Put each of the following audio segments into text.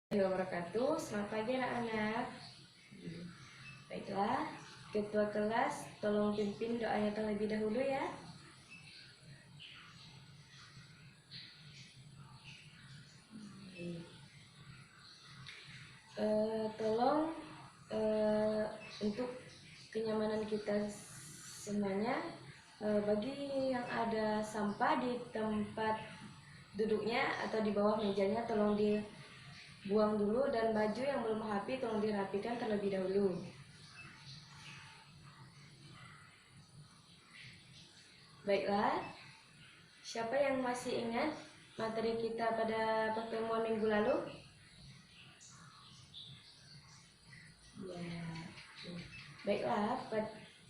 Wabarakatuh. Selamat pagi anak-anak. Baiklah, ketua kelas tolong pimpin doanya terlebih dahulu ya. Tolong untuk kenyamanan kita semuanya, bagi yang ada sampah di tempat duduknya atau di bawah mejanya tolong dibuang dulu, dan baju yang belum rapi tolong dirapikan terlebih dahulu. Baiklah, siapa yang masih ingat materi kita pada pertemuan minggu lalu? Ya. Baiklah,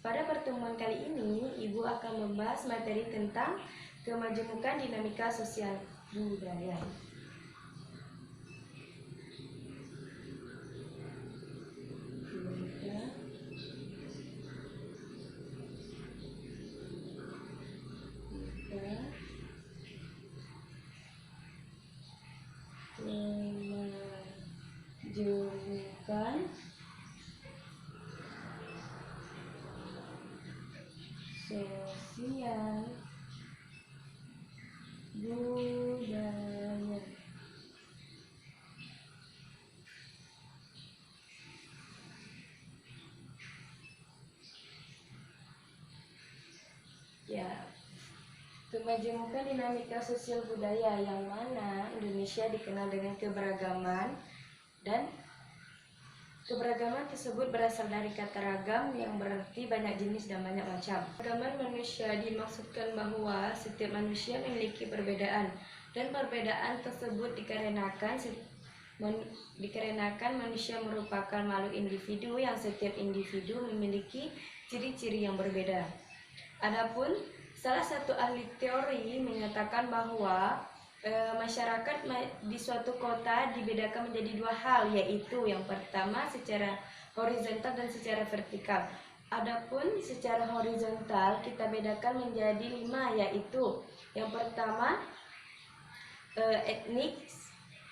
pada pertemuan kali ini Ibu akan membahas materi tentang kemajemukan dinamika sosial budaya. Kemajemukan sosial budaya. Ya, kemajemukan dinamika sosial budaya, yang mana Indonesia dikenal dengan keberagaman, dan keberagaman tersebut berasal dari kata ragam yang berarti banyak jenis dan banyak macam. Keragaman manusia dimaksudkan bahwa setiap manusia memiliki perbedaan, dan perbedaan tersebut dikarenakan manusia merupakan makhluk individu yang setiap individu memiliki ciri-ciri yang berbeda. Adapun salah satu ahli teori menyatakan bahwa masyarakat di suatu kota dibedakan menjadi dua hal, yaitu yang pertama secara horizontal dan secara vertikal. Adapun secara horizontal kita bedakan menjadi 5, yaitu yang pertama etnik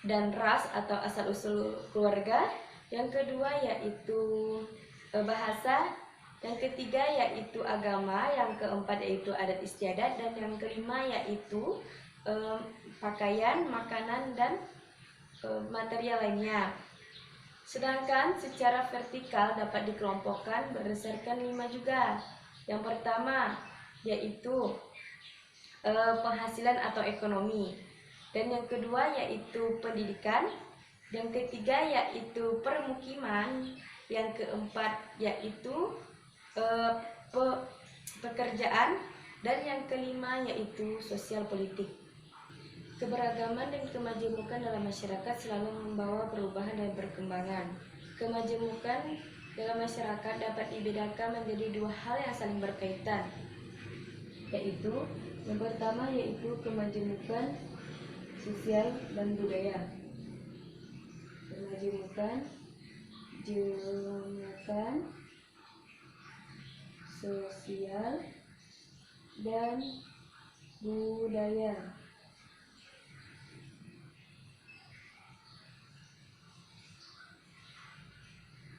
dan ras atau asal-usul keluarga, yang kedua yaitu bahasa, yang ketiga yaitu agama, yang keempat yaitu adat istiadat, dan yang kelima yaitu pakaian, makanan, dan material lainnya. Sedangkan secara vertikal dapat dikelompokkan berdasarkan 5 juga. Yang pertama yaitu penghasilan atau ekonomi, dan yang kedua yaitu pendidikan, yang ketiga yaitu permukiman, yang keempat yaitu pekerjaan, dan yang kelima yaitu sosial politik. Keberagaman dan kemajemukan dalam masyarakat selalu membawa perubahan dan perkembangan. Kemajemukan dalam masyarakat dapat dibedakan menjadi dua hal yang saling berkaitan, yaitu yang pertama yaitu kemajemukan sosial dan budaya. Kemajemukan sosial dan budaya.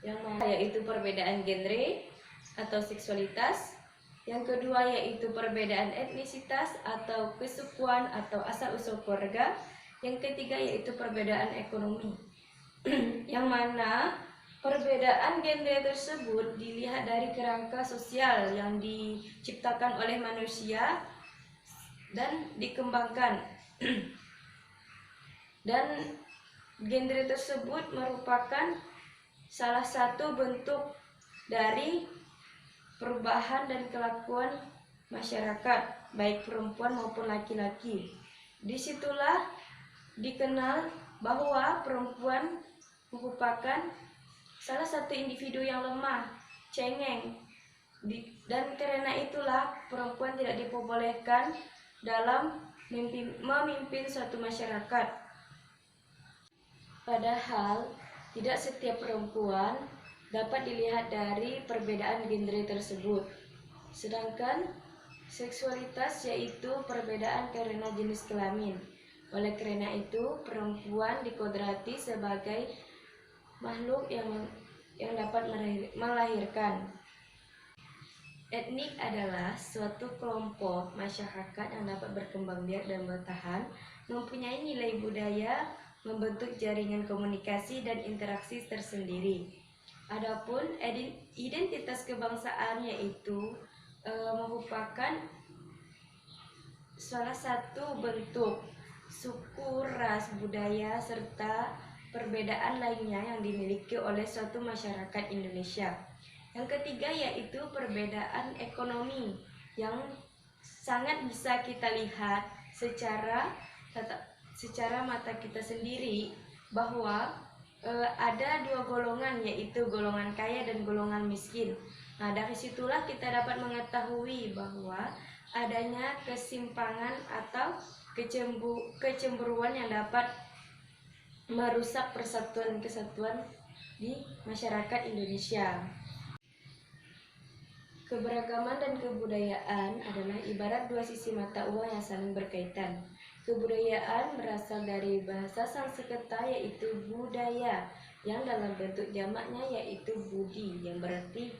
Yang mana yaitu perbedaan genre atau seksualitas, yang kedua yaitu perbedaan etnisitas atau kesukuan atau asal-usul keluarga, yang ketiga yaitu perbedaan ekonomi. Yang mana perbedaan genre tersebut dilihat dari kerangka sosial yang diciptakan oleh manusia dan dikembangkan. Dan genre tersebut merupakan salah satu bentuk dari perubahan dan kelakuan masyarakat, baik perempuan maupun laki-laki. Disitulah dikenal bahwa perempuan merupakan salah satu individu yang lemah, cengeng, dan karena itulah perempuan tidak diperbolehkan dalam memimpin suatu masyarakat. Padahal tidak setiap perempuan dapat dilihat dari perbedaan genre tersebut. Sedangkan seksualitas yaitu perbedaan karena jenis kelamin. Oleh karena itu, perempuan dikodrati sebagai makhluk yang dapat melahirkan. Etnik adalah suatu kelompok masyarakat yang dapat berkembang biak dan bertahan, mempunyai nilai budaya, membentuk jaringan komunikasi dan interaksi tersendiri. Adapun identitas kebangsaan yaitu merupakan salah satu bentuk suku, ras, budaya, serta perbedaan lainnya yang dimiliki oleh suatu masyarakat Indonesia. Yang ketiga yaitu perbedaan ekonomi yang sangat bisa kita lihat secara mata kita sendiri bahwa ada dua golongan, yaitu golongan kaya dan golongan miskin. Nah, dari situlah kita dapat mengetahui bahwa adanya kesimpangan atau kecemburuan yang dapat merusak persatuan dan kesatuan di masyarakat Indonesia. Keberagaman dan kebudayaan adalah ibarat dua sisi mata uang yang saling berkaitan. Kebudayaan berasal dari bahasa Sanskerta yaitu budaya, yang dalam bentuk jamaknya yaitu budi, yang berarti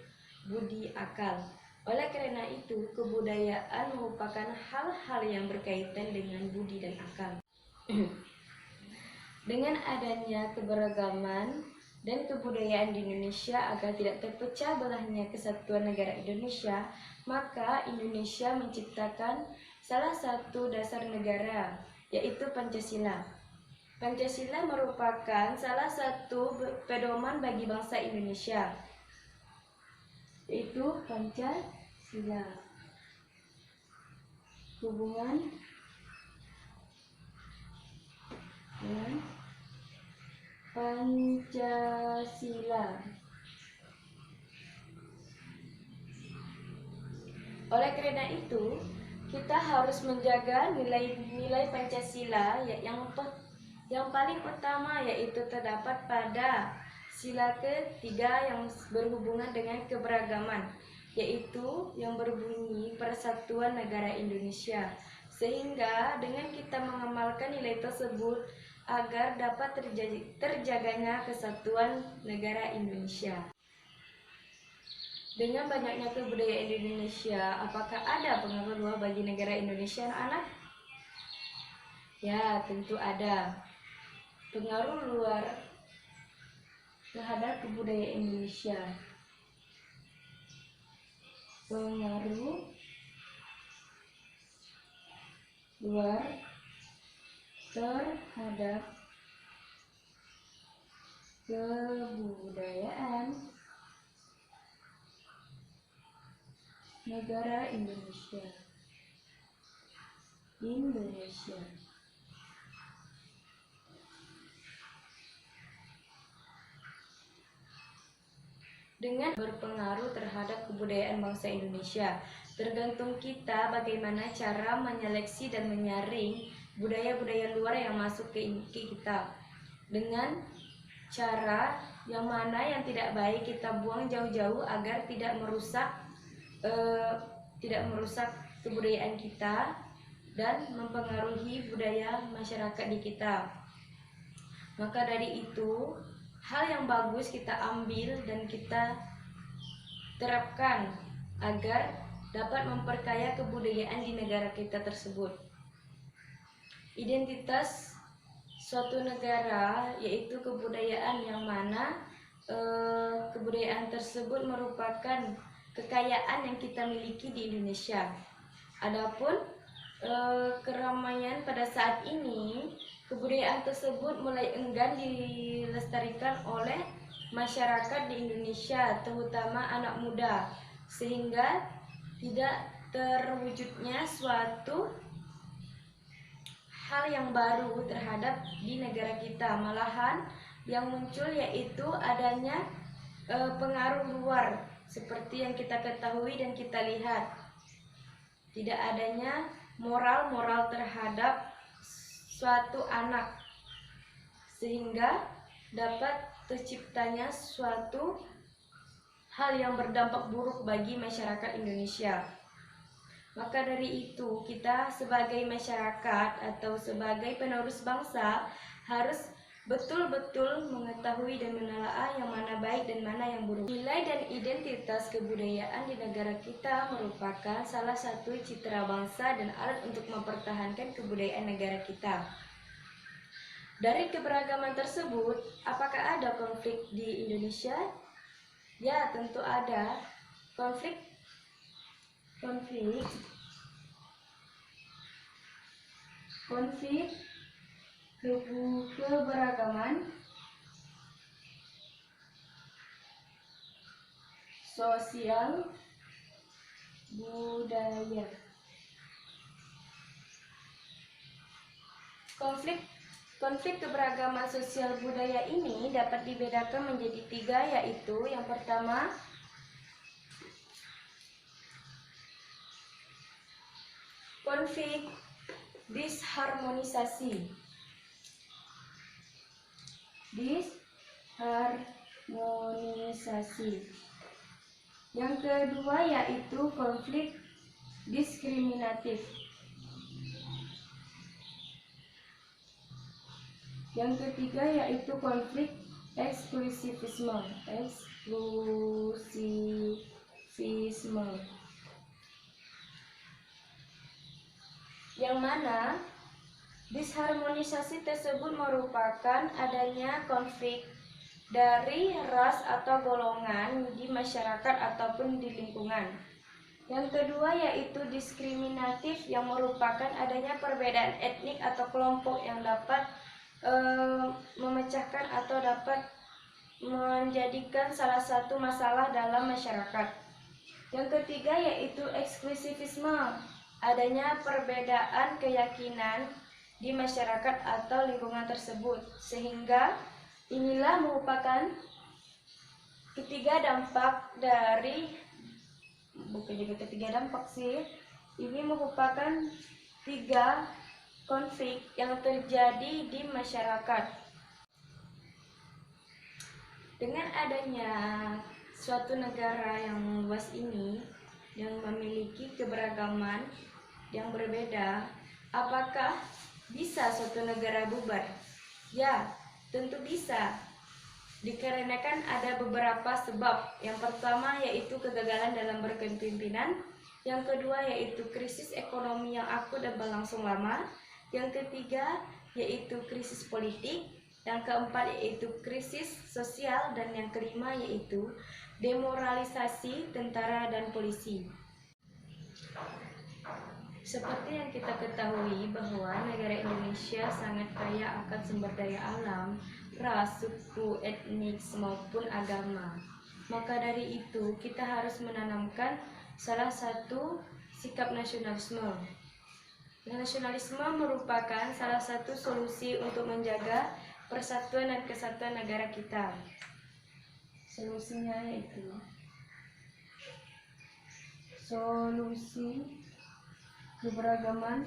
budi akal. Oleh karena itu, kebudayaan merupakan hal-hal yang berkaitan dengan budi dan akal. Dengan adanya keberagaman dan kebudayaan di Indonesia, agar tidak terpecah belahnya kesatuan negara Indonesia, maka Indonesia menciptakan salah satu dasar negara, yaitu Pancasila. Pancasila merupakan salah satu pedoman bagi bangsa Indonesia, yaitu Pancasila. Hubungan dengan Pancasila. Oleh karena itu, kita harus menjaga nilai-nilai Pancasila yang paling utama, yaitu terdapat pada sila ketiga yang berhubungan dengan keberagaman, yaitu yang berbunyi Persatuan Negara Indonesia. Sehingga dengan kita mengamalkan nilai tersebut agar dapat terjaganya kesatuan negara Indonesia. Dengan banyaknya kebudayaan di Indonesia, apakah ada pengaruh luar bagi negara Indonesia, anak-anak? Ya, tentu ada. Pengaruh luar terhadap kebudayaan Indonesia. Pengaruh luar terhadap kebudayaan negara Indonesia. Dengan berpengaruh terhadap kebudayaan bangsa Indonesia, tergantung kita bagaimana cara menyeleksi dan menyaring budaya-budaya luar yang masuk ke kita, dengan cara yang mana yang tidak baik kita buang jauh-jauh agar tidak merusak kebudayaan kita dan mempengaruhi budaya masyarakat di kita. Maka dari itu, hal yang bagus kita ambil dan kita terapkan agar dapat memperkaya kebudayaan di negara kita tersebut. Identitas suatu negara yaitu kebudayaan, yang mana kebudayaan tersebut merupakan kekayaan yang kita miliki di Indonesia. Adapun keramaian pada saat ini, kebudayaan tersebut mulai enggan dilestarikan oleh masyarakat di Indonesia, terutama anak muda, sehingga tidak terwujudnya suatu hal yang baru terhadap di negara kita. Malahan yang muncul yaitu adanya pengaruh luar, seperti yang kita ketahui dan kita lihat. Tidak adanya moral terhadap suatu anak, sehingga dapat terciptanya suatu hal yang berdampak buruk bagi masyarakat Indonesia. Maka dari itu, kita sebagai masyarakat atau sebagai penerus bangsa harus betul-betul mengetahui dan menelaah yang mana baik dan mana yang buruk. Nilai dan identitas kebudayaan di negara kita merupakan salah satu citra bangsa dan alat untuk mempertahankan kebudayaan negara kita. Dari keberagaman tersebut, apakah ada konflik di Indonesia? Ya, tentu ada. Konflik keberagaman sosial budaya. Konflik keberagaman sosial budaya ini dapat dibedakan menjadi 3, yaitu yang pertama, konflik disharmonisasi. Yang kedua yaitu konflik diskriminatif. Yang ketiga yaitu konflik eksklusivisme. Yang mana disharmonisasi tersebut merupakan adanya konflik dari ras atau golongan di masyarakat ataupun di lingkungan. Yang kedua yaitu diskriminatif, yang merupakan adanya perbedaan etnik atau kelompok yang dapat memecahkan atau dapat menjadikan salah satu masalah dalam masyarakat. Yang ketiga yaitu eksklusivisme, adanya perbedaan keyakinan di masyarakat atau lingkungan tersebut, sehingga inilah merupakan ketiga dampak ini merupakan 3 konflik yang terjadi di masyarakat. Dengan adanya suatu negara yang luas ini, yang memiliki keberagaman yang berbeda, apakah bisa suatu negara bubar? Ya, tentu bisa. Dikarenakan ada beberapa sebab. Yang pertama yaitu kegagalan dalam berkepemimpinan. Yang kedua yaitu krisis ekonomi yang akut dan berlangsung lama. Yang ketiga yaitu krisis politik. Yang keempat yaitu krisis sosial. Dan yang kelima yaitu demoralisasi tentara dan polisi. Seperti yang kita ketahui bahwa negara Indonesia sangat kaya akan sumber daya alam, ras, suku, etnis maupun agama. Maka dari itu kita harus menanamkan salah satu sikap nasionalisme. Nasionalisme merupakan salah satu solusi untuk menjaga persatuan dan kesatuan negara kita. Solusinya yaitu solusi keberagaman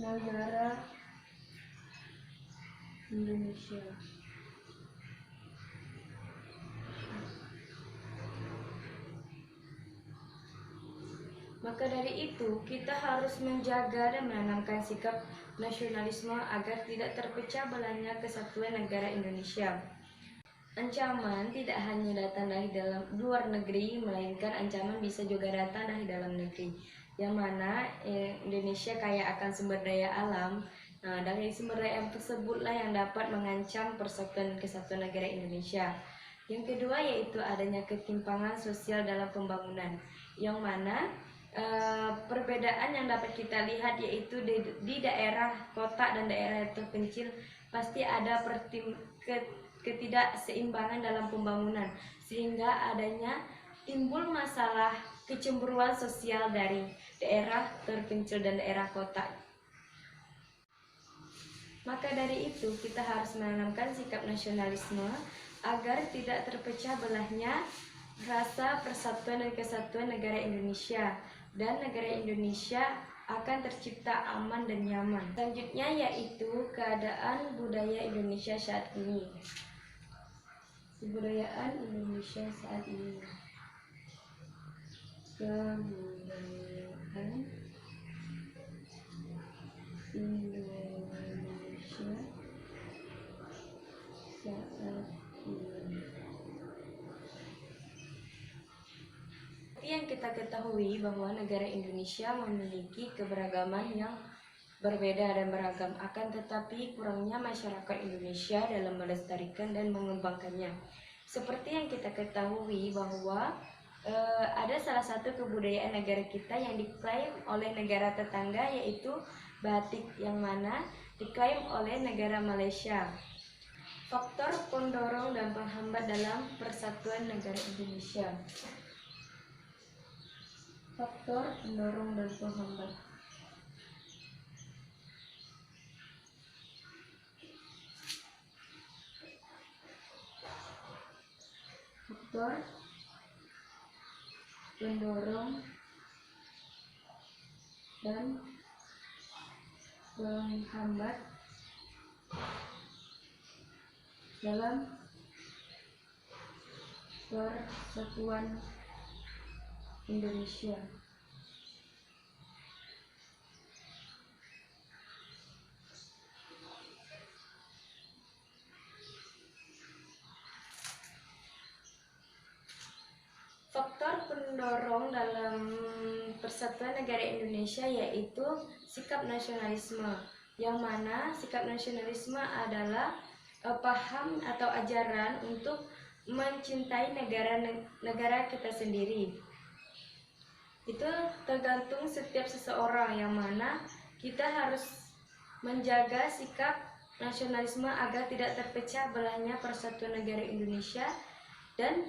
negara Indonesia. Maka dari itu, kita harus menjaga dan menanamkan sikap nasionalisme agar tidak terpecah belahnya kesatuan negara Indonesia. Ancaman tidak hanya datang dari luar negeri, melainkan ancaman bisa juga datang dari dalam negeri. Yang mana Indonesia kaya akan sumber daya alam. Nah, dari sumber daya alam tersebutlah yang dapat mengancam persatuan dan kesatuan negara Indonesia. Yang kedua yaitu adanya ketimpangan sosial dalam pembangunan. Yang mana perbedaan yang dapat kita lihat yaitu di daerah kota dan daerah terpencil pasti ada ketidakseimbangan dalam pembangunan, sehingga adanya timbul masalah kecemburuan sosial dari daerah terpencil dan daerah kota. Maka dari itu kita harus menanamkan sikap nasionalisme agar tidak terpecah belahnya rasa persatuan dan kesatuan negara Indonesia, dan negara Indonesia akan tercipta aman dan nyaman. Selanjutnya yaitu keadaan budaya Indonesia saat ini. Kebudayaan Indonesia saat ini. Kebudayaan Indonesia saat ini. Seperti yang kita ketahui bahwa negara Indonesia memiliki keberagaman yang berbeda dan beragam, akan tetapi kurangnya masyarakat Indonesia dalam melestarikan dan mengembangkannya. Seperti yang kita ketahui bahwa ada salah satu kebudayaan negara kita yang diklaim oleh negara tetangga, yaitu batik, yang mana diklaim oleh negara Malaysia. Faktor pendorong dan penghambat dalam persatuan negara Indonesia. Faktor pendorong dan penghambat. Faktor pendorong dan penghambat dalam persatuan Indonesia. Faktor pendorong dalam persatuan negara Indonesia yaitu sikap nasionalisme, yang mana sikap nasionalisme adalah paham atau ajaran untuk mencintai negara kita sendiri. Itu tergantung setiap seseorang, yang mana kita harus menjaga sikap nasionalisme agar tidak terpecah belahnya persatuan negara Indonesia. Dan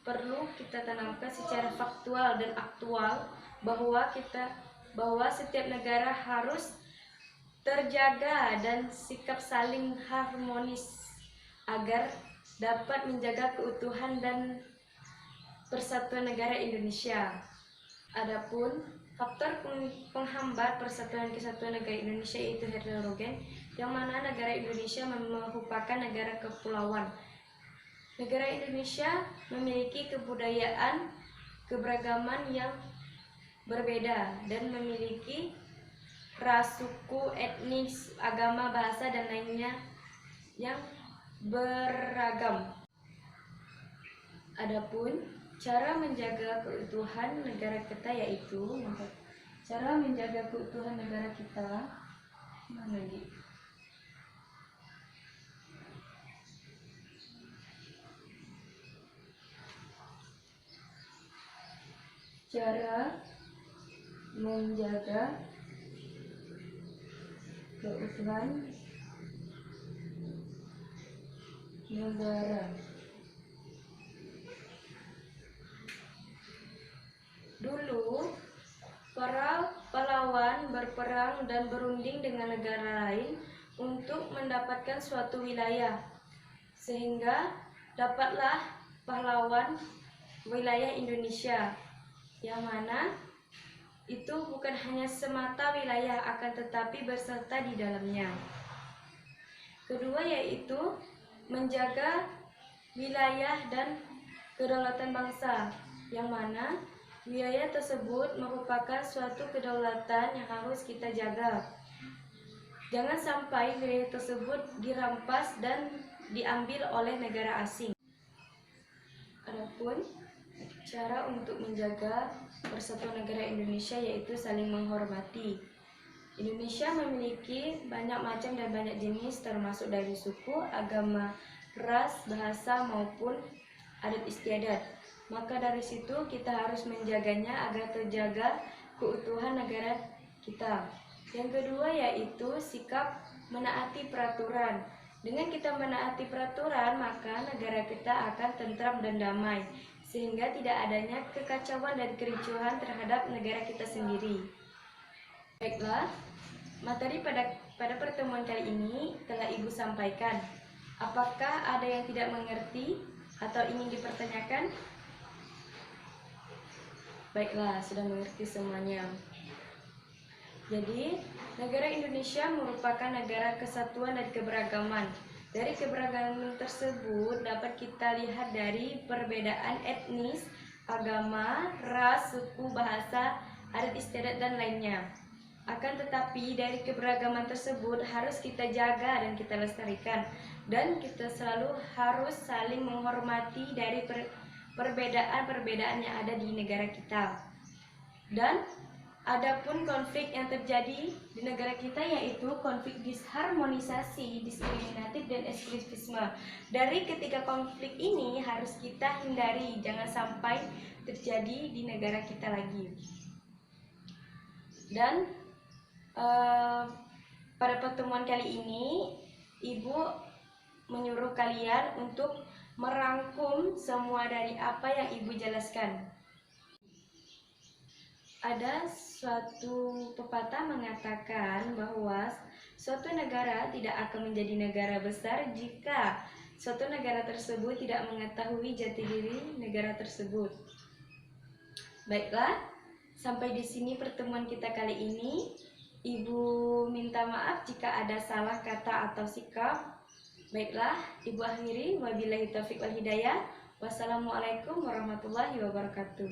perlu kita tanamkan secara faktual dan aktual bahwa setiap negara harus terjaga dan sikap saling harmonis agar dapat menjaga keutuhan dan persatuan negara Indonesia. Adapun faktor penghambat persatuan kesatuan negara Indonesia yaitu heterogen, yang mana negara Indonesia merupakan negara kepulauan. Negara Indonesia memiliki kebudayaan, keberagaman yang berbeda dan memiliki ras, suku, etnis, agama, bahasa, dan lainnya yang beragam. Adapun cara menjaga keutuhan negara kita yaitu cara menjaga keutuhan negara. Dulu, para pahlawan berperang dan berunding dengan negara lain untuk mendapatkan suatu wilayah, sehingga dapatlah pahlawan wilayah Indonesia, yang mana itu bukan hanya semata wilayah, akan tetapi berserta di dalamnya. Kedua yaitu menjaga wilayah dan kedaulatan bangsa, yang mana wilayah tersebut merupakan suatu kedaulatan yang harus kita jaga. Jangan sampai wilayah tersebut dirampas dan diambil oleh negara asing. Adapun cara untuk menjaga persatuan negara Indonesia yaitu saling menghormati. Indonesia memiliki banyak macam dan banyak jenis, termasuk dari suku, agama, ras, bahasa, maupun adat istiadat. Maka dari situ kita harus menjaganya agar terjaga keutuhan negara kita. Yang kedua yaitu sikap menaati peraturan. Dengan kita menaati peraturan, maka negara kita akan tentram dan damai, sehingga tidak adanya kekacauan dan kericuhan terhadap negara kita sendiri. Baiklah, materi pada pertemuan kali ini telah Ibu sampaikan. Apakah ada yang tidak mengerti atau ingin dipertanyakan? Baiklah, sudah mengerti semuanya. Jadi, negara Indonesia merupakan negara kesatuan dan keberagaman. Dari keberagaman tersebut dapat kita lihat dari perbedaan etnis, agama, ras, suku, bahasa, adat istiadat, dan lainnya. Akan tetapi dari keberagaman tersebut harus kita jaga dan kita lestarikan, dan kita selalu harus saling menghormati dari perbedaan-perbedaan yang ada di negara kita. Dan adapun konflik yang terjadi di negara kita yaitu konflik disharmonisasi, diskriminatif, dan eksklusivisme. Dari ketiga konflik ini harus kita hindari, jangan sampai terjadi di negara kita lagi. Dan pada pertemuan kali ini, Ibu menyuruh kalian untuk merangkum semua dari apa yang Ibu jelaskan. Ada suatu pepatah mengatakan bahwa suatu negara tidak akan menjadi negara besar jika suatu negara tersebut tidak mengetahui jati diri negara tersebut. Baiklah, sampai di sini pertemuan kita kali ini. Ibu minta maaf jika ada salah kata atau sikap. Baiklah, Ibu akhiri. Wabillahi taufiq wal hidayah. Wassalamualaikum warahmatullahi wabarakatuh.